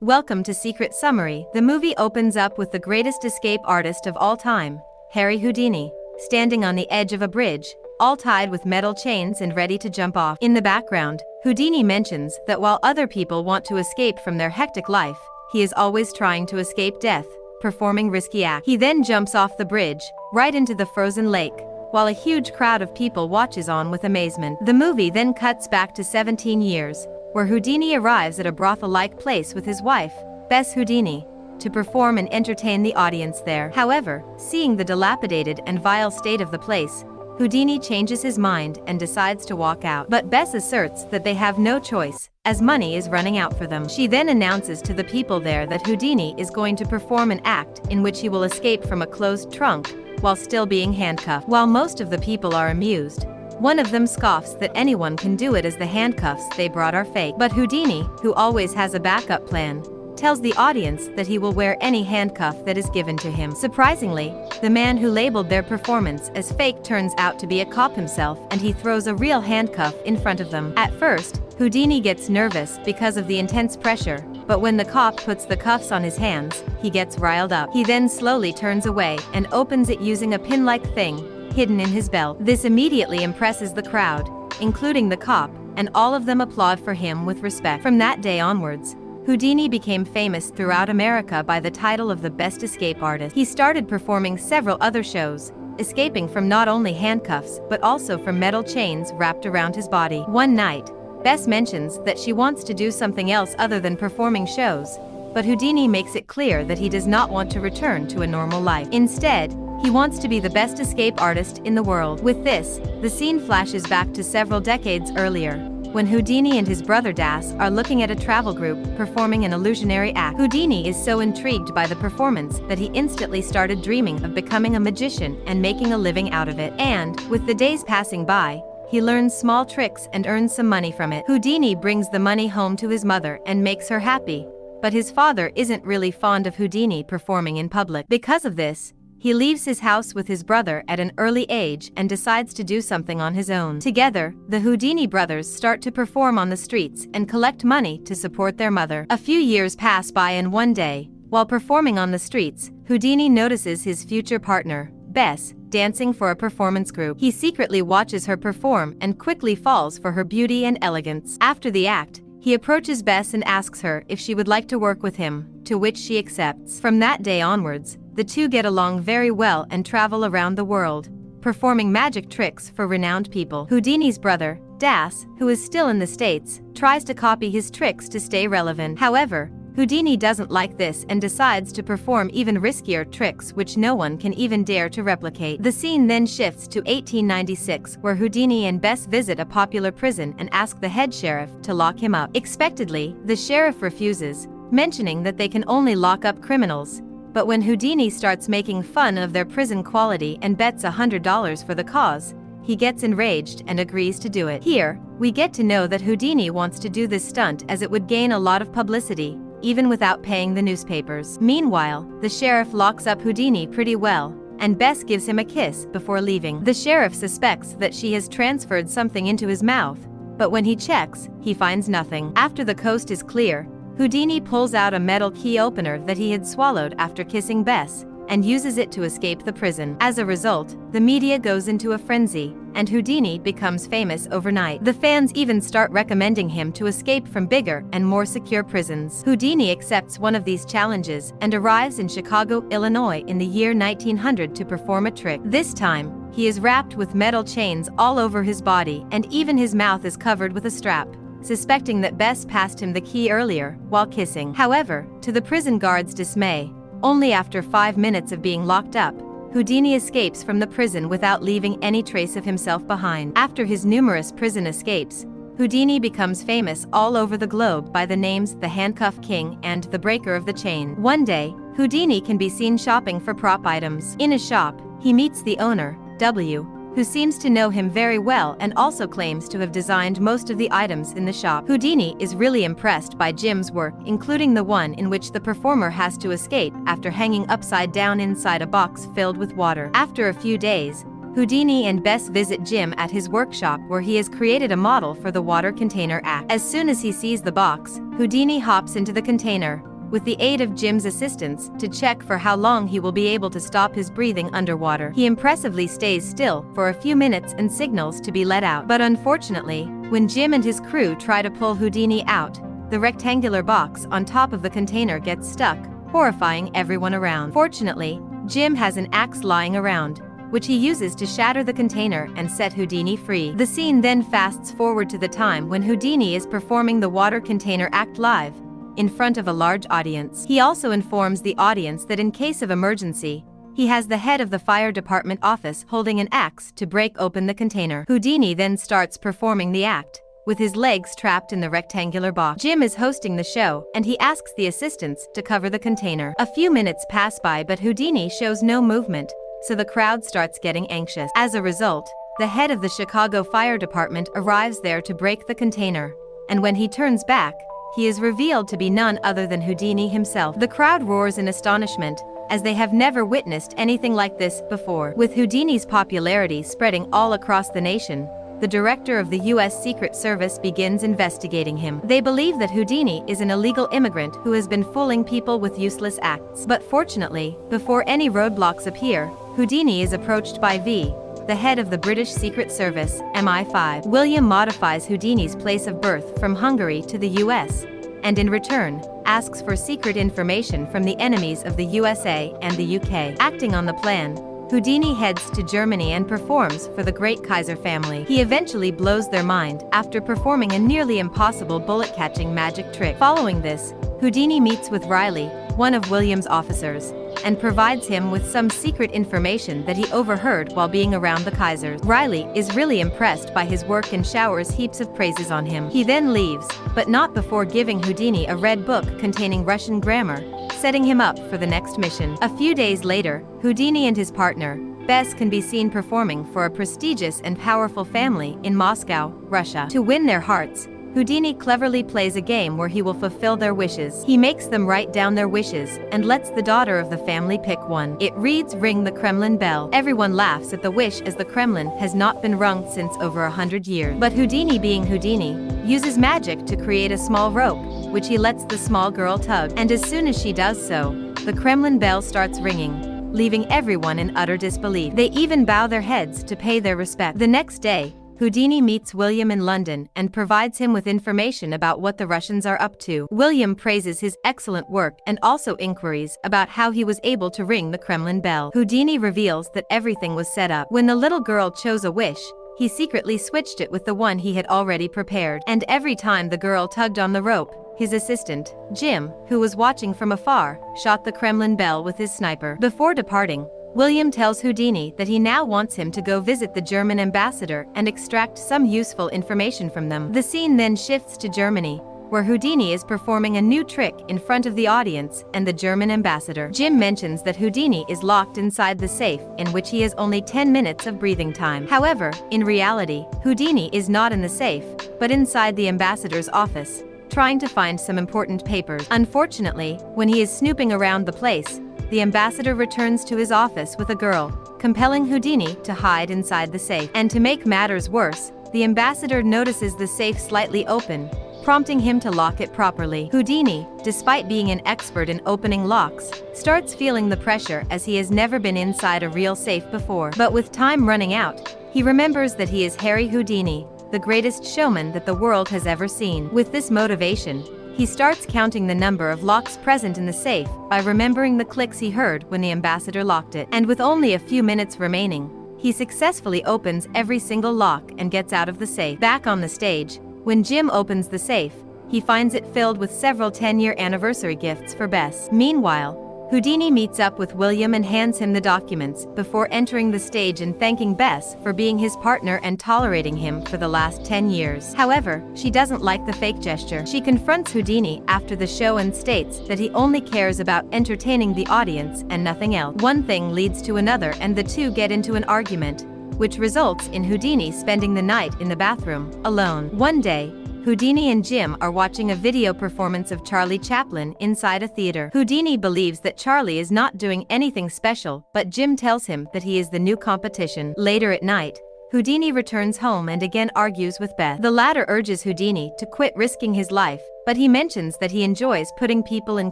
Welcome to Secret Summary. The movie opens up with the greatest escape artist of all time, Harry Houdini, standing on the edge of a bridge, all tied with metal chains and ready to jump off. In the background, Houdini mentions that while other people want to escape from their hectic life, he is always trying to escape death, performing risky acts. He then jumps off the bridge, right into the frozen lake, while a huge crowd of people watches on with amazement. The movie then cuts back to 17 years, where Houdini arrives at a brothel-like place with his wife, Bess Houdini, to perform and entertain the audience there. However, seeing the dilapidated and vile state of the place, Houdini changes his mind and decides to walk out. But Bess asserts that they have no choice, as money is running out for them. She then announces to the people there that Houdini is going to perform an act in which he will escape from a closed trunk, while still being handcuffed. While most of the people are amused, one of them scoffs that anyone can do it as the handcuffs they brought are fake. But Houdini, who always has a backup plan, tells the audience that he will wear any handcuff that is given to him. Surprisingly, the man who labeled their performance as fake turns out to be a cop himself, and he throws a real handcuff in front of them. At first, Houdini gets nervous because of the intense pressure, but when the cop puts the cuffs on his hands, he gets riled up. He then slowly turns away and opens it using a pin-like thing hidden in his belt. This immediately impresses the crowd, including the cop, and all of them applaud for him with respect. From that day onwards, Houdini became famous throughout America by the title of the best escape artist. He started performing several other shows, escaping from not only handcuffs but also from metal chains wrapped around his body. One night, Bess mentions that she wants to do something else other than performing shows, but Houdini makes it clear that he does not want to return to a normal life. Instead, he wants to be the best escape artist in the world. With this, the scene flashes back to several decades earlier, when Houdini and his brother Das are looking at a travel group performing an illusionary act. Houdini is so intrigued by the performance that he instantly started dreaming of becoming a magician and making a living out of it. And, with the days passing by, he learns small tricks and earns some money from it. Houdini brings the money home to his mother and makes her happy, but his father isn't really fond of Houdini performing in public. Because of this, he leaves his house with his brother at an early age and decides to do something on his own. Together, the Houdini brothers start to perform on the streets and collect money to support their mother. A few years pass by, and one day, while performing on the streets, Houdini notices his future partner, Bess, dancing for a performance group. He secretly watches her perform and quickly falls for her beauty and elegance. After the act, he approaches Bess and asks her if she would like to work with him, to which she accepts. From that day onwards, the two get along very well and travel around the world, performing magic tricks for renowned people. Houdini's brother, Das, who is still in the States, tries to copy his tricks to stay relevant. However, Houdini doesn't like this and decides to perform even riskier tricks which no one can even dare to replicate. The scene then shifts to 1896, where Houdini and Bess visit a popular prison and ask the head sheriff to lock him up. Expectedly, the sheriff refuses, mentioning that they can only lock up criminals. But when Houdini starts making fun of their prison quality and bets $100 for the cause, he gets enraged and agrees to do it. Here, we get to know that Houdini wants to do this stunt as it would gain a lot of publicity, even without paying the newspapers. Meanwhile, the sheriff locks up Houdini pretty well, and Bess gives him a kiss before leaving. The sheriff suspects that she has transferred something into his mouth, but when he checks, he finds nothing. After the coast is clear, Houdini pulls out a metal key opener that he had swallowed after kissing Bess, and uses it to escape the prison. As a result, the media goes into a frenzy, and Houdini becomes famous overnight. The fans even start recommending him to escape from bigger and more secure prisons. Houdini accepts one of these challenges and arrives in Chicago, Illinois in the year 1900 to perform a trick. This time, he is wrapped with metal chains all over his body, and even his mouth is covered with a strap, suspecting that Bess passed him the key earlier, while kissing. However, to the prison guards' dismay, only after 5 minutes of being locked up, Houdini escapes from the prison without leaving any trace of himself behind. After his numerous prison escapes, Houdini becomes famous all over the globe by the names the Handcuff King and the Breaker of the Chain. One day, Houdini can be seen shopping for prop items. In a shop, he meets the owner, W, who seems to know him very well and also claims to have designed most of the items in the shop. Houdini is really impressed by Jim's work, including the one in which the performer has to escape after hanging upside down inside a box filled with water. After a few days, Houdini and Bess visit Jim at his workshop, where he has created a model for the water container act. As soon as he sees the box, Houdini hops into the container, with the aid of Jim's assistants, to check for how long he will be able to stop his breathing underwater. He impressively stays still for a few minutes and signals to be let out. But unfortunately, when Jim and his crew try to pull Houdini out, the rectangular box on top of the container gets stuck, horrifying everyone around. Fortunately, Jim has an axe lying around, which he uses to shatter the container and set Houdini free. The scene then fasts forward to the time when Houdini is performing the water container act live, in front of a large audience. He also informs the audience that in case of emergency, he has the head of the fire department office holding an axe to break open the container. Houdini then starts performing the act, with his legs trapped in the rectangular box. Jim is hosting the show, and he asks the assistants to cover the container. A few minutes pass by, but Houdini shows no movement, so the crowd starts getting anxious. As a result, the head of the Chicago Fire Department arrives there to break the container, and when he turns back, he is revealed to be none other than Houdini himself. The crowd roars in astonishment, as they have never witnessed anything like this before. With Houdini's popularity spreading all across the nation, the director of the U.S. Secret Service begins investigating him. They believe that Houdini is an illegal immigrant who has been fooling people with useless acts. But fortunately, before any roadblocks appear, Houdini is approached by V, the head of the British Secret Service, MI5. William modifies Houdini's place of birth from Hungary to the US, and in return, asks for secret information from the enemies of the USA and the UK. Acting on the plan, Houdini heads to Germany and performs for the Great Kaiser family. He eventually blows their mind after performing a nearly impossible bullet-catching magic trick. Following this, Houdini meets with Riley, one of William's officers, and provides him with some secret information that he overheard while being around the Kaisers. Riley is really impressed by his work and showers heaps of praises on him. He then leaves, but not before giving Houdini a red book containing Russian grammar, setting him up for the next mission. A few days later, Houdini and his partner, Bess, can be seen performing for a prestigious and powerful family in Moscow, Russia. To win their hearts, Houdini cleverly plays a game where he will fulfill their wishes. He makes them write down their wishes and lets the daughter of the family pick one. It reads, "Ring the Kremlin bell." Everyone laughs at the wish, as the Kremlin has not been rung since over 100 years. But Houdini, being Houdini, uses magic to create a small rope, which he lets the small girl tug. And as soon as she does so, the Kremlin bell starts ringing, leaving everyone in utter disbelief. They even bow their heads to pay their respect. The next day, Houdini meets William in London and provides him with information about what the Russians are up to. William praises his excellent work and also inquiries about how he was able to ring the Kremlin bell. Houdini reveals that everything was set up. When the little girl chose a wish, he secretly switched it with the one he had already prepared. And every time the girl tugged on the rope, his assistant, Jim, who was watching from afar, shot the Kremlin bell with his sniper. Before departing, William tells Houdini that he now wants him to go visit the German ambassador and extract some useful information from them. The scene then shifts to Germany, where Houdini is performing a new trick in front of the audience and the German ambassador. Jim mentions that Houdini is locked inside the safe, in which he has only 10 minutes of breathing time. However, in reality, Houdini is not in the safe, but inside the ambassador's office, trying to find some important papers. Unfortunately, when he is snooping around the place, the ambassador returns to his office with a girl, compelling Houdini to hide inside the safe. And to make matters worse, the ambassador notices the safe slightly open, prompting him to lock it properly. Houdini, despite being an expert in opening locks, starts feeling the pressure as he has never been inside a real safe before. But with time running out, he remembers that he is Harry Houdini, the greatest showman that the world has ever seen. With this motivation, he starts counting the number of locks present in the safe by remembering the clicks he heard when the ambassador locked it. And with only a few minutes remaining, he successfully opens every single lock and gets out of the safe. Back on the stage, when Jim opens the safe, he finds it filled with several 10-year anniversary gifts for Bess. Meanwhile, Houdini meets up with William and hands him the documents before entering the stage and thanking Bess for being his partner and tolerating him for the last 10 years. However, she doesn't like the fake gesture. She confronts Houdini after the show and states that he only cares about entertaining the audience and nothing else. One thing leads to another and the two get into an argument, which results in Houdini spending the night in the bathroom, alone. One day, Houdini and Jim are watching a video performance of Charlie Chaplin inside a theater. Houdini believes that Charlie is not doing anything special, but Jim tells him that he is the new competition. Later at night, Houdini returns home and again argues with Beth. The latter urges Houdini to quit risking his life, but he mentions that he enjoys putting people in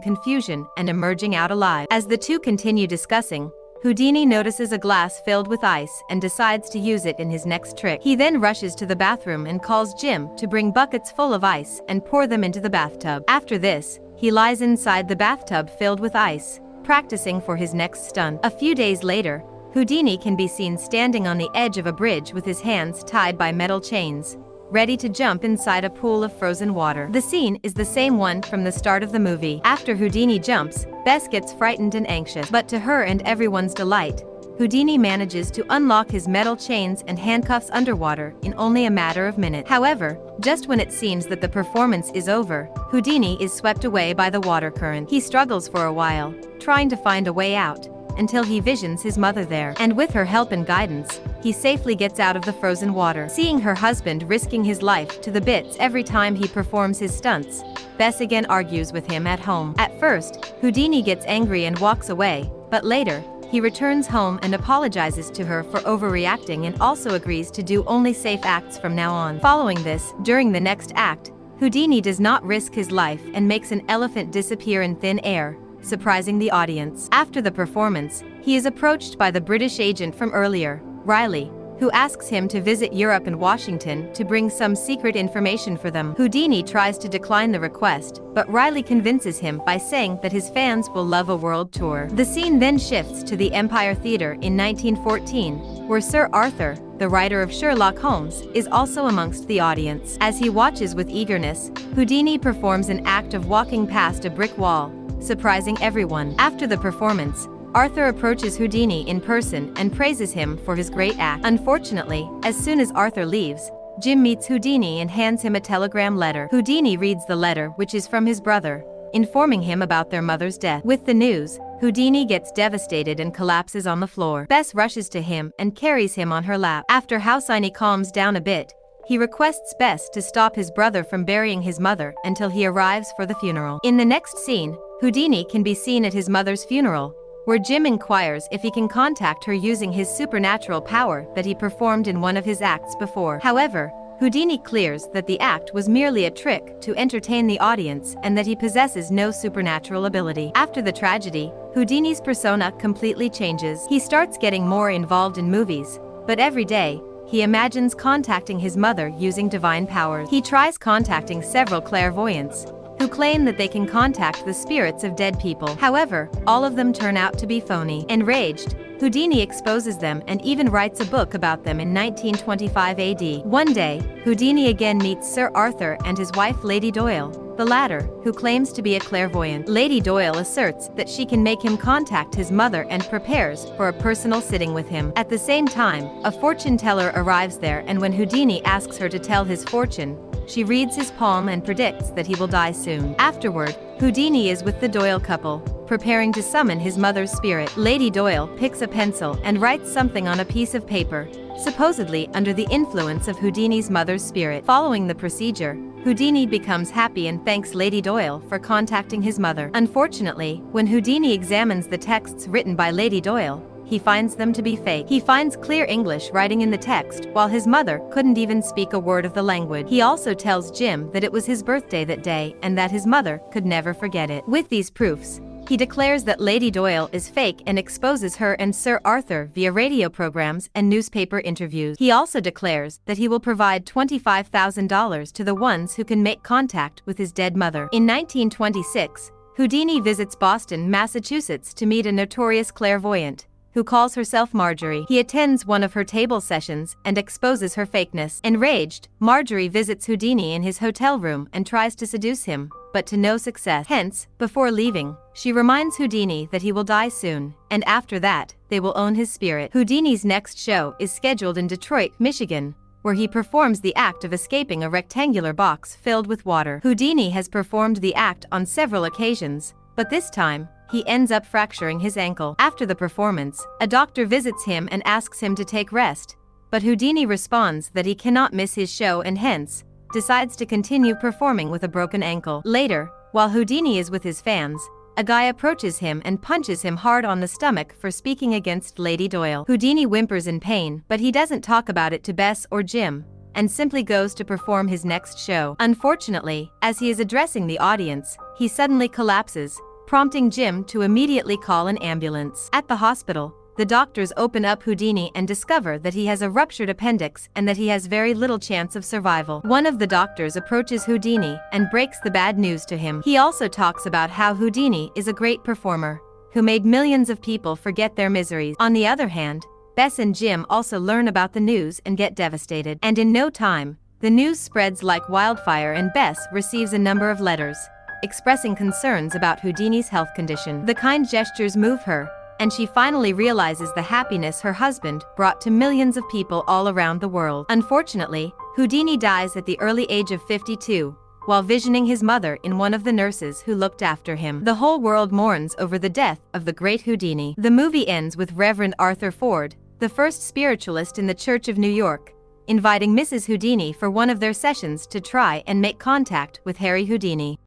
confusion and emerging out alive. As the two continue discussing, Houdini notices a glass filled with ice and decides to use it in his next trick. He then rushes to the bathroom and calls Jim to bring buckets full of ice and pour them into the bathtub. After this, he lies inside the bathtub filled with ice, practicing for his next stunt. A few days later, Houdini can be seen standing on the edge of a bridge with his hands tied by metal chains, ready to jump inside a pool of frozen water. The scene is the same one from the start of the movie. After Houdini jumps, Bess gets frightened and anxious, but to her and everyone's delight, Houdini manages to unlock his metal chains and handcuffs underwater in only a matter of minutes. However, just when it seems that the performance is over, Houdini is swept away by the water current. He struggles for a while, trying to find a way out, until he visions his mother there. And with her help and guidance, he safely gets out of the frozen water. Seeing her husband risking his life to the bits every time he performs his stunts, Bess again argues with him at home. At first, Houdini gets angry and walks away, but later, he returns home and apologizes to her for overreacting and also agrees to do only safe acts from now on. Following this, during the next act, Houdini does not risk his life and makes an elephant disappear in thin air, surprising the audience. After the performance, he is approached by the British agent from earlier, Riley, who asks him to visit Europe and Washington to bring some secret information for them. Houdini tries to decline the request, but Riley convinces him by saying that his fans will love a world tour. The scene then shifts to the Empire Theatre in 1914, where Sir Arthur, the writer of Sherlock Holmes, is also amongst the audience. As he watches with eagerness, Houdini performs an act of walking past a brick wall, surprising everyone. After the performance, Arthur approaches Houdini in person and praises him for his great act. Unfortunately, as soon as Arthur leaves, Jim meets Houdini and hands him a telegram letter. Houdini reads the letter, which is from his brother, informing him about their mother's death. With the news, Houdini gets devastated and collapses on the floor. Bess rushes to him and carries him on her lap. After Houdini calms down a bit, he requests Bess to stop his brother from burying his mother until he arrives for the funeral. In the next scene, Houdini can be seen at his mother's funeral, where Jim inquires if he can contact her using his supernatural power that he performed in one of his acts before. However, Houdini clears that the act was merely a trick to entertain the audience and that he possesses no supernatural ability. After the tragedy, Houdini's persona completely changes. He starts getting more involved in movies, but every day, he imagines contacting his mother using divine powers. He tries contacting several clairvoyants, who claim that they can contact the spirits of dead people. However, all of them turn out to be phony. Enraged, Houdini exposes them and even writes a book about them in 1925 AD. One day, Houdini again meets Sir Arthur and his wife Lady Doyle, the latter, who claims to be a clairvoyant. Lady Doyle asserts that she can make him contact his mother and prepares for a personal sitting with him. At the same time, a fortune teller arrives there, and when Houdini asks her to tell his fortune, she reads his palm and predicts that he will die soon. Afterward, Houdini is with the Doyle couple, preparing to summon his mother's spirit. Lady Doyle picks a pencil and writes something on a piece of paper, supposedly under the influence of Houdini's mother's spirit. Following the procedure, Houdini becomes happy and thanks Lady Doyle for contacting his mother. Unfortunately, when Houdini examines the texts written by Lady Doyle, he finds them to be fake. He finds clear English writing in the text, while his mother couldn't even speak a word of the language. He also tells Jim that it was his birthday that day and that his mother could never forget it. With these proofs, he declares that Lady Doyle is fake and exposes her and Sir Arthur via radio programs and newspaper interviews. He also declares that he will provide $25,000 to the ones who can make contact with his dead mother. In 1926, Houdini visits Boston, Massachusetts to meet a notorious clairvoyant, who calls herself Marjorie. He attends one of her table sessions and exposes her fakeness. Enraged, Marjorie visits Houdini in his hotel room and tries to seduce him, but to no success. Hence, before leaving, she reminds Houdini that he will die soon, and after that, they will own his spirit. Houdini's next show is scheduled in Detroit, Michigan, where he performs the act of escaping a rectangular box filled with water. Houdini has performed the act on several occasions, but this time, he ends up fracturing his ankle. After the performance, a doctor visits him and asks him to take rest, but Houdini responds that he cannot miss his show and hence, decides to continue performing with a broken ankle. Later, while Houdini is with his fans, a guy approaches him and punches him hard on the stomach for speaking against Lady Doyle. Houdini whimpers in pain, but he doesn't talk about it to Bess or Jim, and simply goes to perform his next show. Unfortunately, as he is addressing the audience, he suddenly collapses, prompting Jim to immediately call an ambulance. At the hospital, the doctors open up Houdini and discover that he has a ruptured appendix and that he has very little chance of survival. One of the doctors approaches Houdini and breaks the bad news to him. He also talks about how Houdini is a great performer, who made millions of people forget their miseries. On the other hand, Bess and Jim also learn about the news and get devastated. And in no time, the news spreads like wildfire and Bess receives a number of letters, expressing concerns about Houdini's health condition. The kind gestures move her, and she finally realizes the happiness her husband brought to millions of people all around the world. Unfortunately, Houdini dies at the early age of 52, while visioning his mother in one of the nurses who looked after him. The whole world mourns over the death of the great Houdini. The movie ends with Reverend Arthur Ford, the first spiritualist in the Church of New York, inviting Mrs. Houdini for one of their sessions to try and make contact with Harry Houdini.